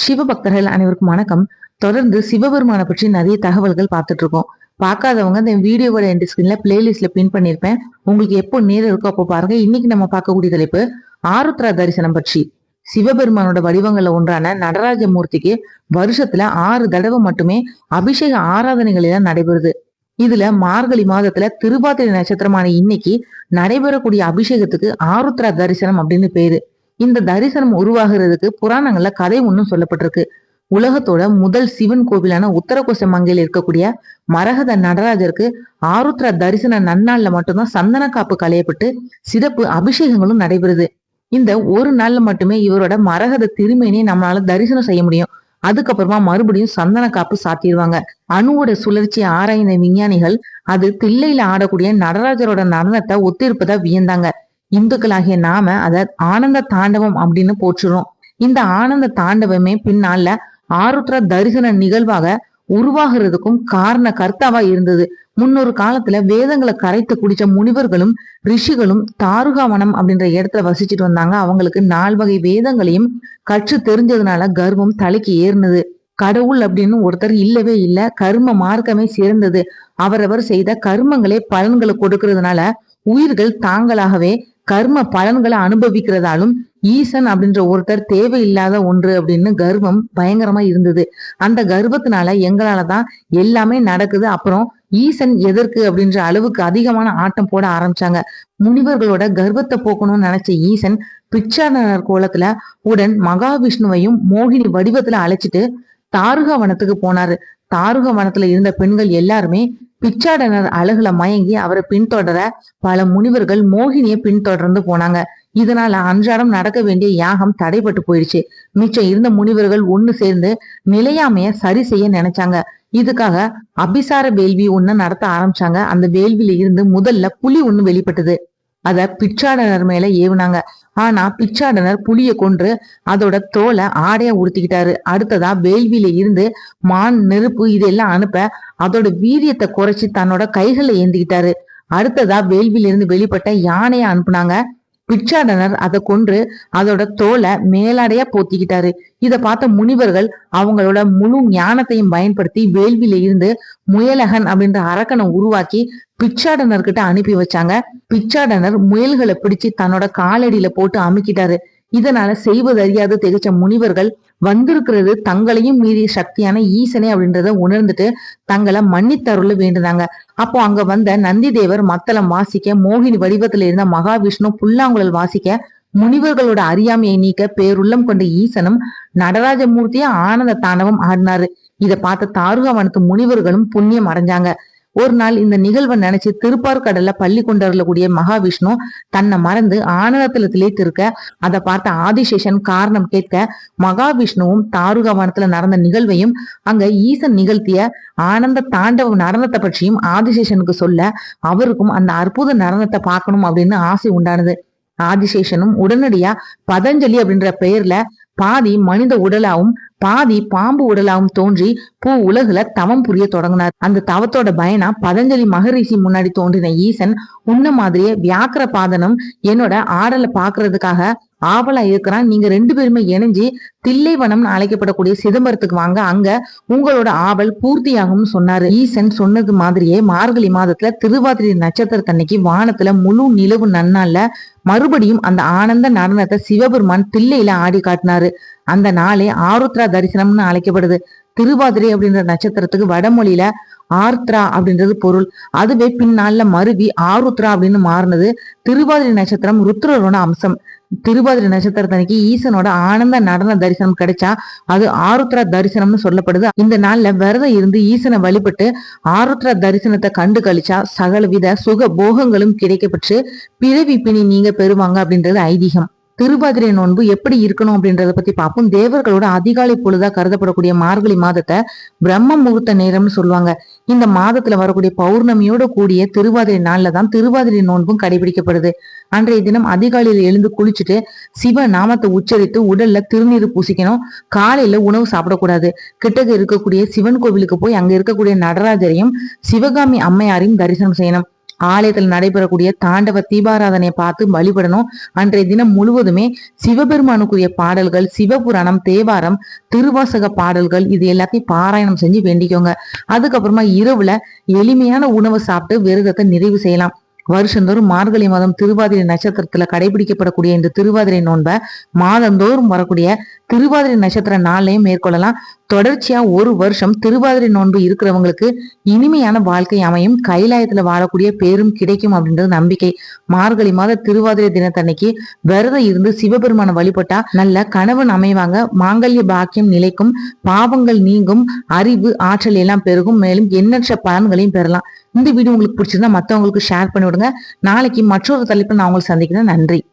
சிவபக்தர்கள் அனைவருக்கும் வணக்கம். தொடர்ந்து சிவபெருமான பற்றி நிறைய தகவல்கள் பார்த்துட்டு இருக்கோம். பார்க்காதவங்க இந்த வீடியோவோட எண்ட் ஸ்கிரீன்ல பிளேலிஸ்ட்ல பின் பண்ணிருப்பேன். உங்களுக்கு எப்போ நேரம் இருக்கோ அப்போ பாருங்க. இன்னைக்கு நம்ம பார்க்கக்கூடிய தலைப்பு ஆருத்ரா தரிசனம் பற்றி. சிவபெருமானோட வடிவங்கள்ல ஒன்றான நடராஜ மூர்த்திக்கு வருஷத்துல 6 தடவை மட்டுமே அபிஷேக ஆராதனைகள் எல்லாம் நடைபெறுது. இதுல மார்கழி மாதத்துல திருவாதிரை நட்சத்திரமான இன்னைக்கு நடைபெறக்கூடிய அபிஷேகத்துக்கு ஆருத்ரா தரிசனம் அப்படின்னு பேரு. இந்த தரிசனம் உருவாகிறதுக்கு புராணங்கள்ல கதை ஒன்னும் சொல்லப்பட்டிருக்கு. உலகத்தோட முதல் சிவன் கோவிலான உத்தரகோச மங்கையில் இருக்கக்கூடிய மரகத நடராஜருக்கு ஆருத்ரா தரிசன நன்னாள்ல மட்டும்தான் சந்தன காப்பு களையப்பட்டு சிறப்பு அபிஷேகங்களும் நடைபெறுது. இந்த ஒரு நாள்ல மட்டுமே இவரோட மரகத திருமேனியை நம்மளால தரிசனம் செய்ய முடியும். அதுக்கப்புறமா மறுபடியும் சந்தன காப்பு சாத்திடுவாங்க. அணுவோட சுழற்சியை ஆராய்ந்த விஞ்ஞானிகள் அது தில்லையில ஆடக்கூடிய நடராஜரோட நடனத்தை ஒத்திருப்பதா வியந்தாங்க. இந்துக்களாகிய நாம அத ஆனந்த தாண்டவம் அப்படின்னு போற்றுறோம். இந்த ஆனந்த தாண்டவமே பின்னால ஆருத்ரா தரிசன நிகழ்வாக உருவாகிறதுக்கும் காரண கர்த்தாவா இருந்தது. முன்னொரு காலத்துல வேதங்களை கரைத்து குடிச்ச முனிவர்களும் ரிஷிகளும் தாருகாவனம் அப்படின்ற இடத்துல வசிச்சுட்டு வந்தாங்க. அவங்களுக்கு 4 வகை வேதங்களையும் கற்று தெரிஞ்சதுனால கர்வம் தலைக்கு ஏறினது. கடவுள் அப்படின்னு ஒருத்தர் இல்லவே இல்ல. கர்ம மார்க்கமே சிறந்தது. அவரவர் செய்த கர்மங்களே பலன்களை கொடுக்கறதுனால உயிர்கள் தாங்களாகவே கர்ம பலன்களை அனுபவிக்கிறதாலும் ஈசன் அப்படின்ற ஒருத்தர் தேவையில்லாத ஒன்று அப்படின்னு கர்வம் பயங்கரமா இருந்தது. அந்த கர்வத்தினால எங்களாலதான் எல்லாமே நடக்குது, அப்புறம் ஈசன் எதற்கு அப்படின்ற அளவுக்கு அதிகமான ஆட்டம் போட ஆரம்பிச்சாங்க. முனிவர்களோட கர்வத்தை போக்கணும்னு நினைச்ச ஈசன் பிச்சாடனர் கோலத்துல உடன் மகாவிஷ்ணுவையும் மோகினி வடிவத்துல அழைச்சிட்டு தாருகா வனத்துக்கு போனாரு. தாருகா வனத்துல இருந்த பெண்கள் எல்லாருமே பிச்சாடனர் அழகுல மயங்கி அவரை பின்தொடர பல முனிவர்கள் மோகினியை பின்தொடர்ந்து போனாங்க. இதனால அன்றாடம் நடக்க வேண்டிய யாகம் தடைப்பட்டு போயிடுச்சு. மிச்சம் இருந்த முனிவர்கள் ஒண்ணு சேர்ந்து நிலையாமைய சரி செய்ய நினைச்சாங்க. இதுக்காக அபிசார வேள்வி ஒண்ணு நடத்த ஆரம்பிச்சாங்க. அந்த வேள்வியில இருந்து முதல்ல புலி ஒண்ணு வெளிப்பட்டது. அத பிச்சாடனர் மேல ஏவுனாங்க. ஆனா பிச்சாடனர் புலிய கொன்று அதோட தோலை ஆடையா உடுத்திக்கிட்டாரு. அடுத்ததா வேள்வியில இருந்து மான், நெருப்பு இதெல்லாம் அனுப்ப அதோட வீரியத்தை குறைச்சி தன்னோட கைகளை ஏந்திக்கிட்டாரு. அடுத்ததா வேள்வியில இருந்து வெளிப்பட்ட யானைய அனுப்புனாங்க. பிச்சாடனர் அதை கொன்று அதோட தோலை மேலாடையா போத்திக்கிட்டாரு. இத பார்த்த முனிவர்கள் அவங்களோட முழு ஞானத்தையும் பயன்படுத்தி வேள்வியில இருந்து முயலகன் அப்படின்ற அரக்கனை உருவாக்கி பிச்சாடனர்கிட்ட அனுப்பி வச்சாங்க. பிச்சாடனர் முயல்களை பிடிச்சு தன்னோட காலடியில போட்டு அமுக்கிட்டாரு. இதனால செய்வதறியாது திகைச்ச முனிவர்கள் வந்திருக்கிறது தங்களையும் மீறிய சக்தியான ஈசனே அப்படின்றத உணர்ந்துட்டு தங்களை மன்னித்தருள வேண்டுனாங்க. அப்போ அங்க வந்த நந்தி தேவர் மத்தளம் வாசிக்க, மோகினி வடிவத்துல இருந்த மகாவிஷ்ணு புல்லாங்குழல் வாசிக்க, முனிவர்களோட அறியாமையை நீக்க பேருள்ளம் கொண்ட ஈசனும் நடராஜமூர்த்தியா ஆனந்த தாண்டவம் ஆடினாரு. இதை பார்த்த தாருகாவனத்து முனிவர்களும் புண்ணியம் அடைஞ்சாங்க. ஒரு நாள் இந்த நிகழ்வை நினைச்சு திருப்பார்கடல்ல பள்ளி கொண்டருளக்கூடிய மகாவிஷ்ணு தன்னை மறந்து ஆனந்தத்துல திளைத்திருக்க அதை பார்த்த ஆதிசேஷன் காரணம் கேட்க மகாவிஷ்ணுவும் தாருகாவனத்துல நடந்த நிகழ்வையும் அங்க ஈசன் நிகழ்த்திய ஆனந்த தாண்டவ நடனத்தை பற்றியும் ஆதிசேஷனுக்கு சொல்ல அவருக்கும் அந்த அற்புத நடனத்தை பார்க்கணும் அப்படின்னு ஆசை உண்டானது. ஆதிசேஷனும் உடனடியா பதஞ்சலி அப்படின்ற பெயர்ல பாதி மனித உடலாவும் பாதி பாம்பு உடலாவும் தோன்றி உலகுல தவம் புரிய தொடங்கினார். அந்த தவத்தோட பயனா பதஞ்சலி மகரிஷி முன்னாடி தோன்றின ஈசன் உன்ன மாதிரியே வியாக்கிர பாதனம் என்னோட ஆடலை பாக்குறதுக்காக ஆவலா இருக்கிறான். நீங்க 2 பேருமே இணைஞ்சு தில்லைவனம்னு அழைக்கப்படக்கூடிய சிதம்பரத்துக்கு வாங்க, அங்க உங்களோட ஆவல் பூர்த்தியாகும்னு சொன்னாரு. ஈசன் சொன்னது மாதிரியே மார்கழி மாதத்துல திருவாதிரை நட்சத்திரத்தன்னைக்கு வானத்துல முழு நிலவு நன்னால மறுபடியும் அந்த ஆனந்த நடனத்தை சிவபெருமான் தில்லையில ஆடி காட்டினாரு. அந்த நாளே ஆருத்ரா தரிசனம்னு அழைக்கப்படுது. திருவாதிரை அப்படின்ற நட்சத்திரத்துக்கு வடமொழியில ஆர்த்ரா அப்படின்றது பொருள். அதுவே பின்னால மருவி ஆருத்ரா அப்படின்னு மாறினது. திருவாதிரை நட்சத்திரம் ருத்ரரோட அம்சம். திருவாதிரை நட்சத்திரத்தன்னைக்கு ஈசனோட ஆனந்த நடன தரிசனம் கிடைச்சா அது ஆருத்ரா தரிசனம்னு சொல்லப்படுது. இந்த நாள்ல விரதம் இருந்து ஈசனை வழிபட்டு ஆருத்ரா தரிசனத்தை கண்டு கழிச்சா சகலவித சுக போகங்களும் கிடைக்கப்பட்டு பிறவி பிணி நீங்க பெறுவாங்க அப்படின்றது ஐதீகம். திருவாதிரை நோன்பு எப்படி இருக்கணும் அப்படின்றத பத்தி பார்ப்போம். தேவர்களோட அதிகாலை பொழுதா கருதப்படக்கூடிய மார்கழி மாதத்தை பிரம்ம முகூர்த்த நேரம்னு சொல்லுவாங்க. இந்த மாதத்துல வரக்கூடிய பௌர்ணமியோட கூடிய திருவாதிரை நாள்ல தான் திருவாதிரை நோன்பும் கடைபிடிக்கப்படுது. அன்றைய தினம் அதிகாலையில எழுந்து குளிச்சுட்டு சிவ நாமத்தை உச்சரித்து உடல்ல திருநீர் பூசிக்கணும். காலையில உணவு சாப்பிடக்கூடாது. கிட்டக்க இருக்கக்கூடிய சிவன் கோவிலுக்கு போய் அங்க இருக்கக்கூடிய நடராஜரையும் சிவகாமி அம்மையாரையும் தரிசனம் செய்யணும். ஆலயத்தில் நடைபெறக்கூடிய தாண்டவ தீபாராதனையை பார்த்து வழிபடணும். அன்றைய தினம் முழுவதுமே சிவபெருமானுக்குரிய பாடல்கள், சிவபுராணம், தேவாரம், திருவாசக பாடல்கள் இது எல்லாத்தையும் பாராயணம் செஞ்சு வேண்டிக்கோங்க. அதுக்கப்புறமா இரவுல எளிமையான உணவை சாப்பிட்டு விரதத்தை நிறைவு செய்யலாம். வருஷந்தோறும் மார்கழி மாதம் திருவாதிரை நட்சத்திரத்துல கடைபிடிக்கப்படக்கூடிய இந்த திருவாதிரை நோன்பை மாதந்தோறும் வரக்கூடிய திருவாதிரை நட்சத்திர நாளையும் மேற்கொள்ளலாம். தொடர்ச்சியா ஒரு வருஷம் திருவாதிரை நோன்பு இருக்கிறவங்களுக்கு இனிமையான வாழ்க்கை அமையும், கைலாயத்துல வாழக்கூடிய பேரும் கிடைக்கும் அப்படின்றது நம்பிக்கை. மார்கழி மாத திருவாதிரை தினத்தன்னைக்கு விரதம் இருந்து சிவபெருமான வழிபட்டா நல்ல கணவன் அமைவாங்க, மாங்கல்ய பாக்கியம் நிலைக்கும், பாவங்கள் நீங்கும், அறிவு ஆற்றல் எல்லாம் பெருகும், மேலும் எண்ணற்ற பலன்களையும் பெறலாம். இந்த வீடியோ உங்களுக்கு பிடிச்சிருந்தா மற்றவங்களுக்கு ஷேர் பண்ணி விடுங்க. நாளைக்கு மற்றொரு தலைப்பில் நான் உங்களை சந்திக்கிறேன். நன்றி.